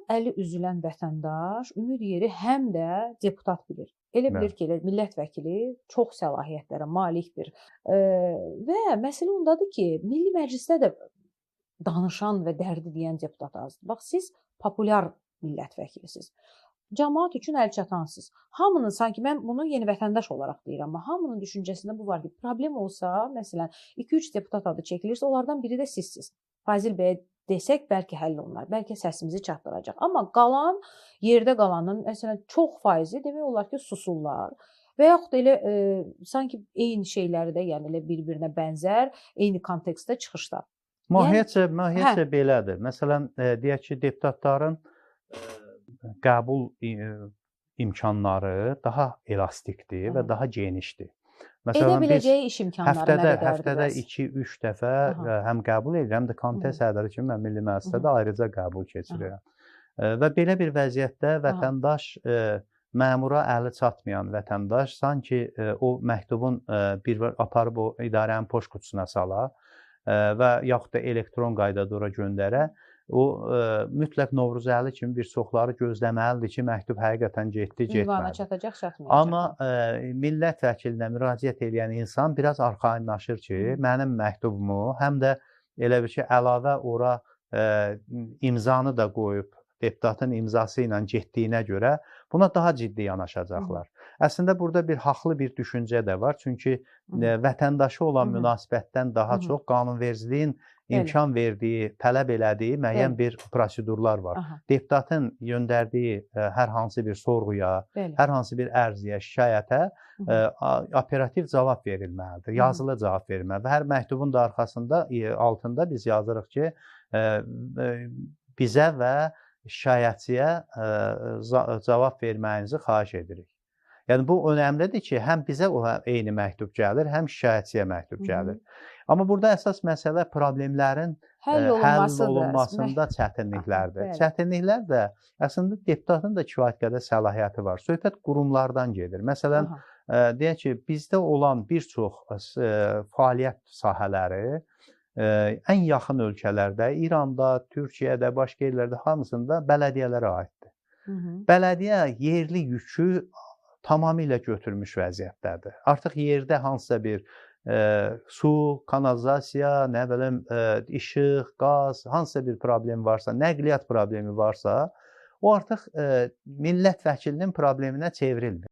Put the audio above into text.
əli üzülən vətəndaş ümid yeri həm də deputat bilir. Elə Bəli. bilir ki, elə millət vəkili çox səlahiyyətlərə malik bir. Və məsələ ondadır ki, Milli Məclisdə də danışan və dərdi deyən deputat azdır. Bax, siz populyar millət vəkilisiniz. Cəmaət üçün əlçatansınız. Hamının, sanki mən bunu yeni vətəndaş olaraq deyirəm, amma hamının düşüncəsində bu var ki, problem olsa, məsələn, 2-3 deputat adı çəkilirsə, onlardan biri də sizsiniz. Fazil bəyə desək, bəlkə həll olunar, bəlkə səsimizi çatdıracaq. Amma qalan, yerdə qalanın, məsələn, çox faizi demək olar ki, susurlar. Və yaxud da elə sanki eyni şeyləri də, yəni elə bir-birinə bənzər, eyni kontekstdə çıxışlar. Mahiyyətcə belədir. Məsələn, deyək ki, deputatların qəbul imkanları daha elastikdir və daha genişdir. Edə biləcəyi iş imkanları nə qədərdir? Həftədə 2-3 dəfə həm qəbul edirəm, həm də komitə sədri kimi mən Milli Məclisdə də ayrıca qəbul keçirirəm. Və belə bir vəziyyətdə vətəndaş, məmura əli çatmayan vətəndaş sanki o məktubun aparıb o idarənin poçt qutusuna salar və yaxud da elektron qaydada ora göndərə, o mütləq Novruzəli kimi bir çoxları gözləməlidir ki, məktub həqiqətən getdi, getmədi. Ünvana çatacaq, çatmayacaq. Amma millət vəkilinə müraciət edən insan biraz arxayınlaşır ki, mənim məktubumu həm də elə bir ki, əlavə ora imzanı da qoyub, deputatın imzası ilə getdiyinə görə buna daha ciddi yanaşacaqlar. Əslində, burada bir haqlı bir düşüncə də var. Çünki vətəndaşı olan münasibətdən daha çox qanunvericiliyin imkan verdiyi, tələb elədiyi müəyyən bir prosedurlar var. Deputatın göndərdiyi hər hansı bir sorğuya, hər hansı bir ərziyə, şikayətə operativ cavab verilməlidir, yazılı cavab verilməlidir. Və hər məktubun da altında biz yazırıq ki, bizə və şikayətçiyə cavab verməyinizi xahiş edirik. Yəni, bu önəmlidir ki, həm bizə eyni məktub gəlir, həm şikayətçiyə məktub gəlir. Amma burada əsas məsələ problemlərin həll olunmasında çətinliklərdir. Çətinliklər də əslində deputatın da kifayət qədər səlahiyyəti var. Söhbət qurumlardan gedir. Məsələn, deyək ki, bizdə olan bir çox fəaliyyət sahələri ən yaxın ölkələrdə, İranda, Türkiyədə, başqa yerlərdə hamısında bələdiyyələrə aiddir. Bələdiyyə yerli yükü tamamilə götürmüş vəziyyətdədir. Artıq yerdə hansısa bir su, kanalizasiya, nə bilim, işıq, qaz, hansısa bir problem varsa, nəqliyyat problemi varsa, o artıq millət vəkilinin probleminə çevrilmir.